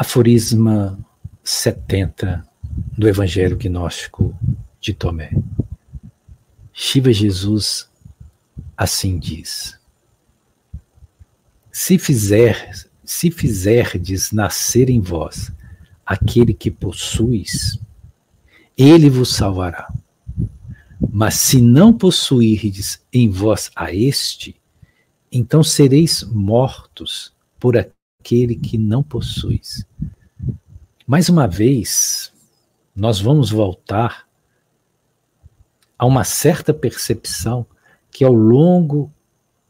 Aforisma 70 do Evangelho Gnóstico de Tomé. Shiva Jesus assim diz: se fizerdes nascer em vós aquele que possuis, ele vos salvará. Mas se não possuirdes em vós a este, então sereis mortos por aquele que não possuis. Mais uma vez, nós vamos voltar a uma certa percepção que ao longo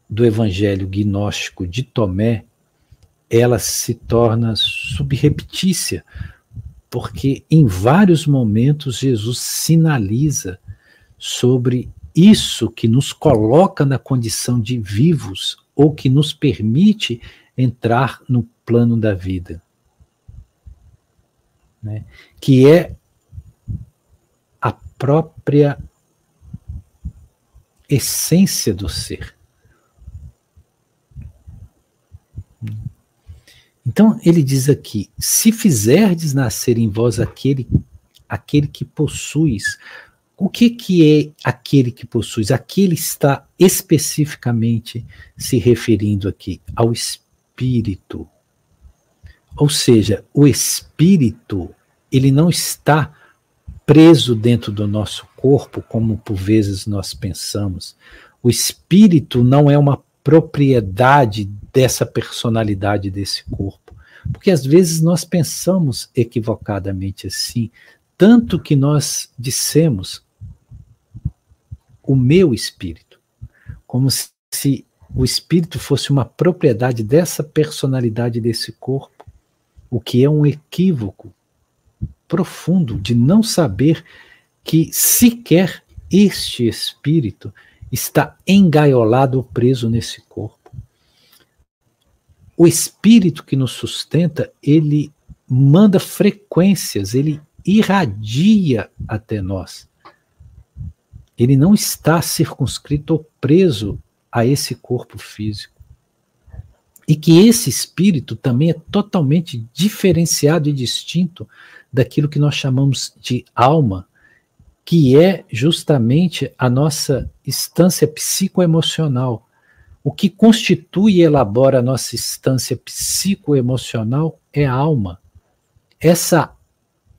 do Evangelho Gnóstico de Tomé, ela se torna subreptícia, porque em vários momentos Jesus sinaliza sobre isso que nos coloca na condição de vivos ou que nos permite entrar no plano da vida, né? Que é a própria essência do ser. Então ele diz aqui: se fizerdes nascer em vós aquele que possuis. O que é aquele que possuis? Aquele está especificamente se referindo aqui ao espírito. Ou seja, o espírito, ele não está preso dentro do nosso corpo, como por vezes nós pensamos. O espírito não é uma propriedade dessa personalidade desse corpo. Porque às vezes nós pensamos equivocadamente assim, tanto que nós dissemos o meu espírito, como se o espírito fosse uma propriedade dessa personalidade desse corpo, o que é um equívoco profundo de não saber que sequer este espírito está engaiolado ou preso nesse corpo. O espírito que nos sustenta, ele manda frequências, ele irradia até nós. Ele não está circunscrito ou preso a esse corpo físico. E que esse espírito também é totalmente diferenciado e distinto daquilo que nós chamamos de alma, que é justamente a nossa instância psicoemocional. O que constitui e elabora a nossa instância psicoemocional é a alma. Essa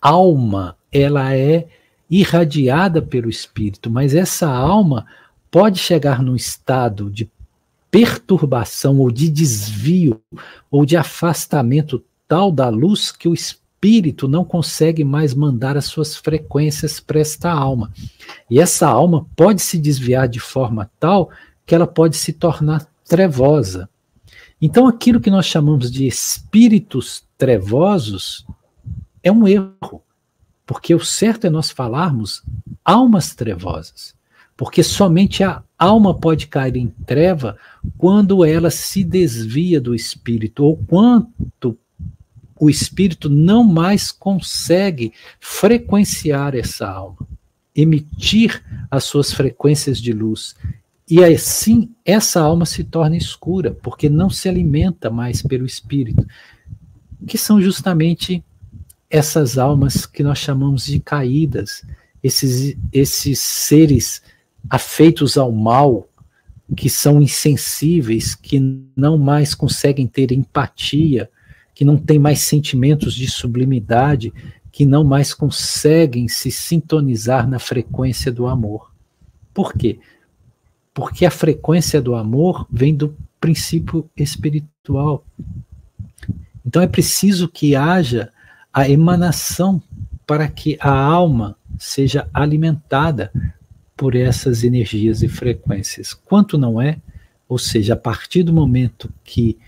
alma, ela é irradiada pelo espírito, mas essa alma pode chegar num estado de perturbação ou de desvio ou de afastamento tal da luz que o espírito não consegue mais mandar as suas frequências para esta alma. E essa alma pode se desviar de forma tal que ela pode se tornar trevosa. Então aquilo que nós chamamos de espíritos trevosos é um erro. Porque o certo é nós falarmos almas trevosas. Porque somente a alma pode cair em treva quando ela se desvia do espírito, ou quando o espírito não mais consegue frequenciar essa alma, emitir as suas frequências de luz. E assim essa alma se torna escura, porque não se alimenta mais pelo espírito, que são justamente essas almas que nós chamamos de caídas, esses seres afeitos ao mal, que são insensíveis, que não mais conseguem ter empatia, que não têm mais sentimentos de sublimidade, que não mais conseguem se sintonizar na frequência do amor. Por quê? Porque a frequência do amor vem do princípio espiritual. Então é preciso que haja a emanação para que a alma seja alimentada por essas energias e frequências. Quanto não é, ou seja, a partir do momento que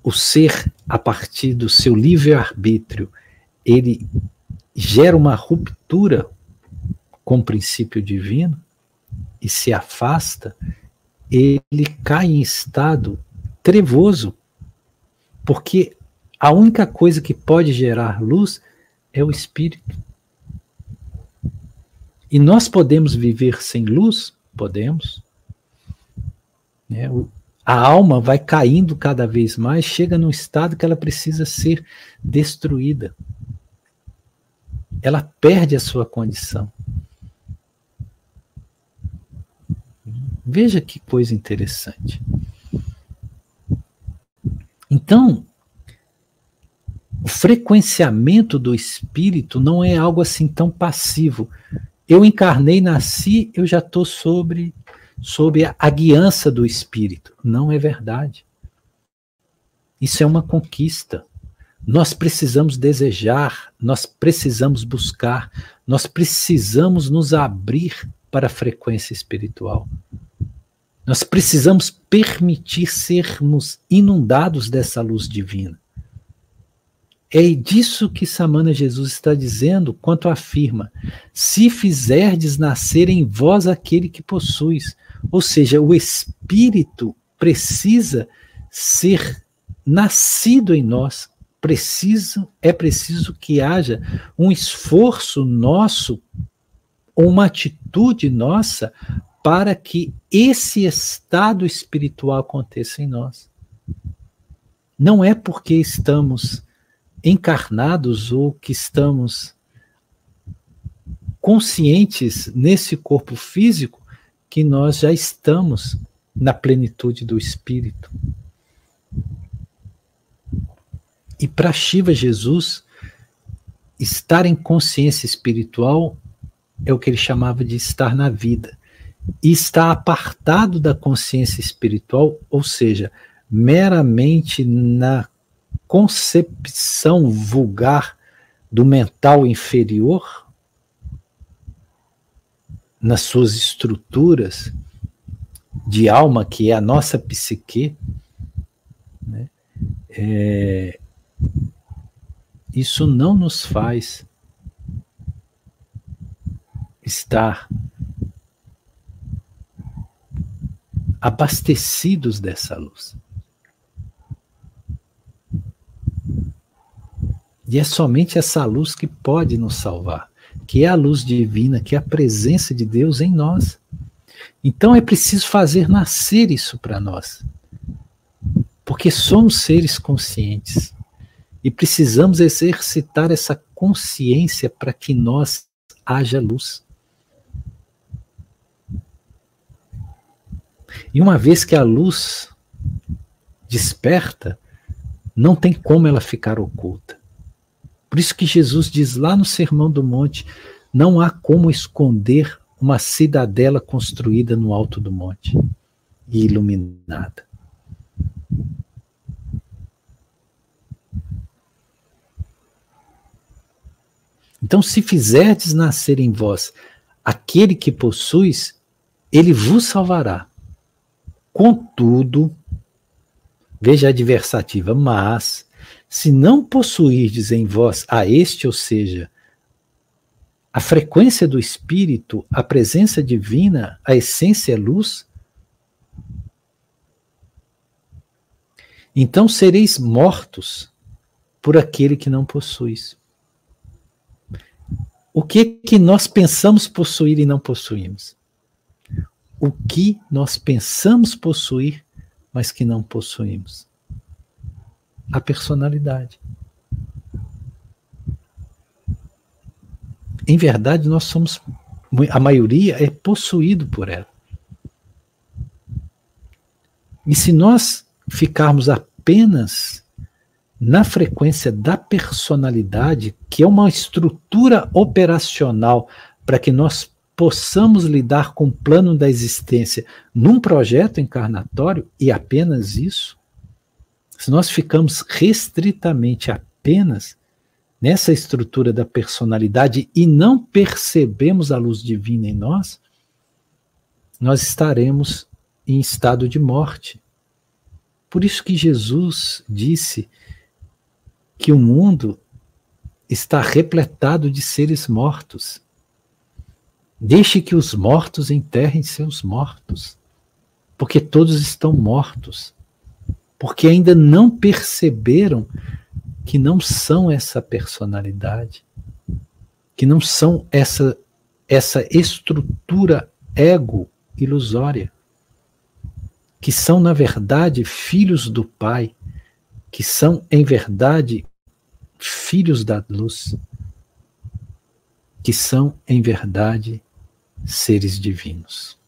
o ser, a partir do seu livre-arbítrio, ele gera uma ruptura com o princípio divino e se afasta, ele cai em estado trevoso, porque a única coisa que pode gerar luz é o espírito. E nós podemos viver sem luz? Podemos. A alma vai caindo cada vez mais, chega num estado que ela precisa ser destruída. Ela perde a sua condição. Veja que coisa interessante. Então, o frequenciamento do espírito não é algo assim tão passivo. Eu encarnei, nasci, eu já estou sob a guiança do espírito. Não é verdade. Isso é uma conquista. Nós precisamos desejar, nós precisamos buscar, nós precisamos nos abrir para a frequência espiritual. Nós precisamos permitir sermos inundados dessa luz divina. É disso que Samana Jesus está dizendo quando afirma: se fizerdes nascer em vós aquele que possuis. Ou seja, o espírito precisa ser nascido em nós. É preciso que haja um esforço nosso, uma atitude nossa, para que esse estado espiritual aconteça em nós. Não é porque estamos encarnados ou que estamos conscientes nesse corpo físico que nós já estamos na plenitude do espírito. E para Shiva Jesus, estar em consciência espiritual é o que ele chamava de estar na vida. E estar apartado da consciência espiritual, ou seja, meramente na concepção vulgar do mental inferior, nas suas estruturas de alma, que é a nossa psique, né? Isso não nos faz estar abastecidos dessa luz. E é somente essa luz que pode nos salvar, que é a luz divina, que é a presença de Deus em nós. Então é preciso fazer nascer isso para nós, porque somos seres conscientes e precisamos exercitar essa consciência para que nós haja luz. E uma vez que a luz desperta, não tem como ela ficar oculta. Por isso que Jesus diz lá no Sermão do Monte: não há como esconder uma cidadela construída no alto do monte e iluminada. Então, se fizerdes nascer em vós aquele que possuis, ele vos salvará. Contudo, veja a adversativa, mas se não possuirdes em vós a este, ou seja, a frequência do Espírito, a presença divina, a essência é luz, então sereis mortos por aquele que não possuis. O que nós pensamos possuir e não possuímos? O que nós pensamos possuir, mas que não possuímos? A personalidade. Em verdade, nós somos, a maioria é possuído por ela. E se nós ficarmos apenas na frequência da personalidade, que é uma estrutura operacional para que nós possamos lidar com o plano da existência num projeto encarnatório, e apenas isso, se nós ficamos restritamente apenas nessa estrutura da personalidade e não percebemos a luz divina em nós, nós estaremos em estado de morte. Por isso que Jesus disse que o mundo está repletado de seres mortos. Deixe que os mortos enterrem seus mortos, porque todos estão mortos, porque ainda não perceberam que não são essa personalidade, que não são essa estrutura ego ilusória, que são, na verdade, filhos do Pai, que são, em verdade, filhos da luz, que são, em verdade, seres divinos.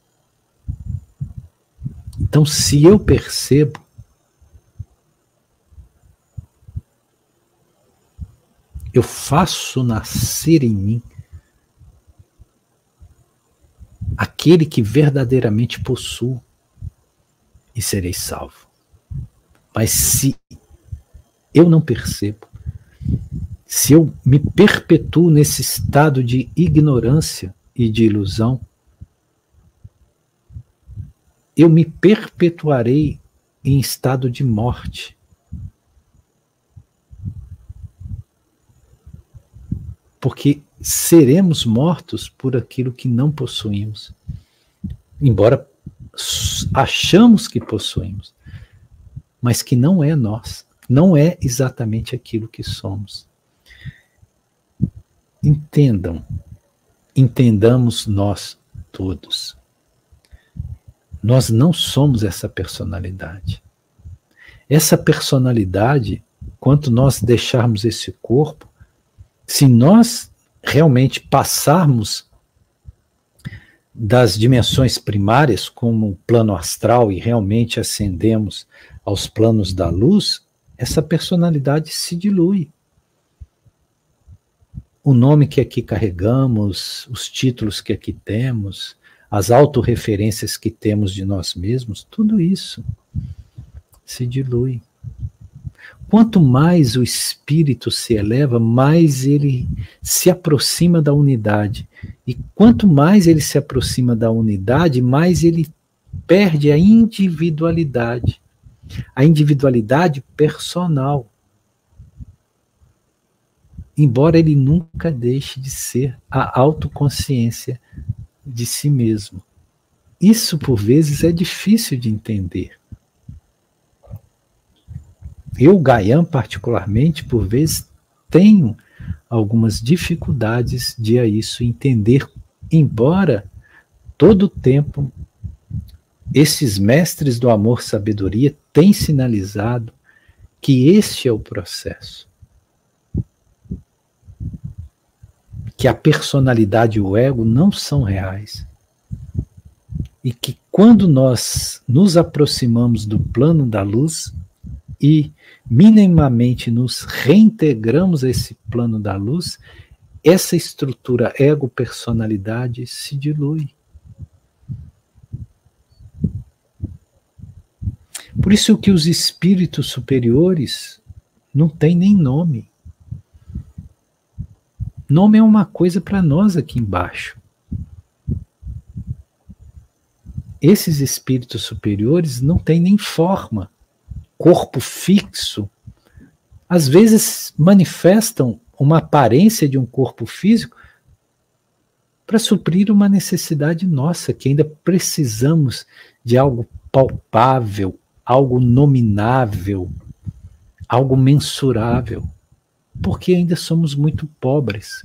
Então, se eu percebo, eu faço nascer em mim aquele que verdadeiramente possuo e serei salvo. Mas se eu não percebo, se eu me perpetuo nesse estado de ignorância e de ilusão, eu me perpetuarei em estado de morte. Porque seremos mortos por aquilo que não possuímos. Embora achamos que possuímos, mas que não é nós, não é exatamente aquilo que somos. Entendamos nós todos. Nós não somos essa personalidade. Essa personalidade, quanto nós deixarmos esse corpo, se nós realmente passarmos das dimensões primárias, como o plano astral, e realmente ascendemos aos planos da luz, essa personalidade se dilui. O nome que aqui carregamos, os títulos que aqui temos, as autorreferências que temos de nós mesmos, tudo isso se dilui. Quanto mais o espírito se eleva, mais ele se aproxima da unidade. E quanto mais ele se aproxima da unidade, mais ele perde a individualidade. A individualidade personal. Embora ele nunca deixe de ser a autoconsciência de si mesmo. Isso, por vezes, é difícil de entender. Eu, Gaian, particularmente, por vezes, tenho algumas dificuldades de a isso entender, embora todo o tempo esses mestres do amor-sabedoria têm sinalizado que este é o processo. Que a personalidade e o ego não são reais. E que quando nós nos aproximamos do plano da luz e minimamente nos reintegramos a esse plano da luz, essa estrutura ego-personalidade se dilui. Por isso que os espíritos superiores não têm nem nome. Nome é uma coisa para nós aqui embaixo. Esses espíritos superiores não têm nem forma, corpo fixo. Às vezes manifestam uma aparência de um corpo físico para suprir uma necessidade nossa, que ainda precisamos de algo palpável, algo nominável, algo mensurável, porque ainda somos muito pobres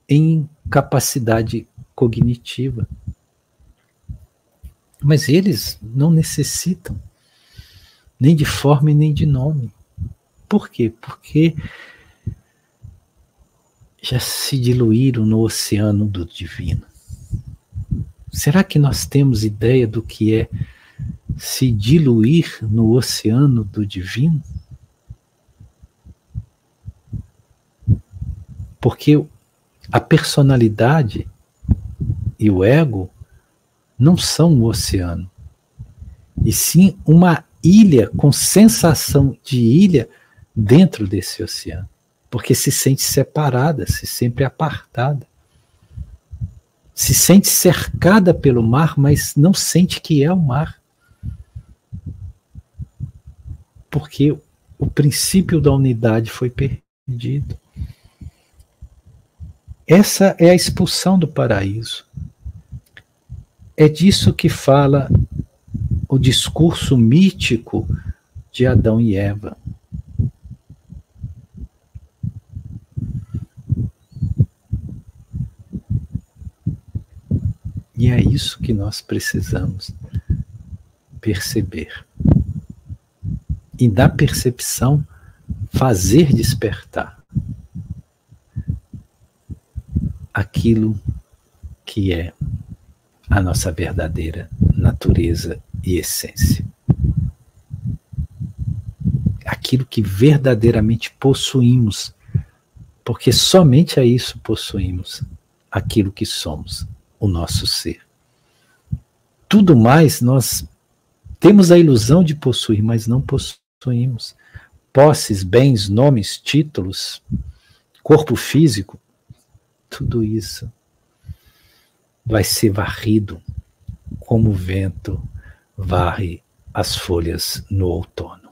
em capacidade cognitiva. Mas eles não necessitam nem de forma e nem de nome. Por quê? Porque já se diluíram no oceano do divino. Será que nós temos ideia do que é se diluir no oceano do divino? Porque a personalidade e o ego não são um oceano, e sim uma ilha com sensação de ilha dentro desse oceano, porque se sente separada, se sente apartada, se sente cercada pelo mar, mas não sente que é o mar, porque o princípio da unidade foi perdido. Essa é a expulsão do paraíso. É disso que fala o discurso mítico de Adão e Eva. E é isso que nós precisamos perceber. E da percepção, fazer despertar aquilo que é a nossa verdadeira natureza e essência. Aquilo que verdadeiramente possuímos, porque somente a isso possuímos aquilo que somos, o nosso ser. Tudo mais nós temos a ilusão de possuir, mas não possuímos. Posses, bens, nomes, títulos, corpo físico, tudo isso vai ser varrido como o vento varre as folhas no outono.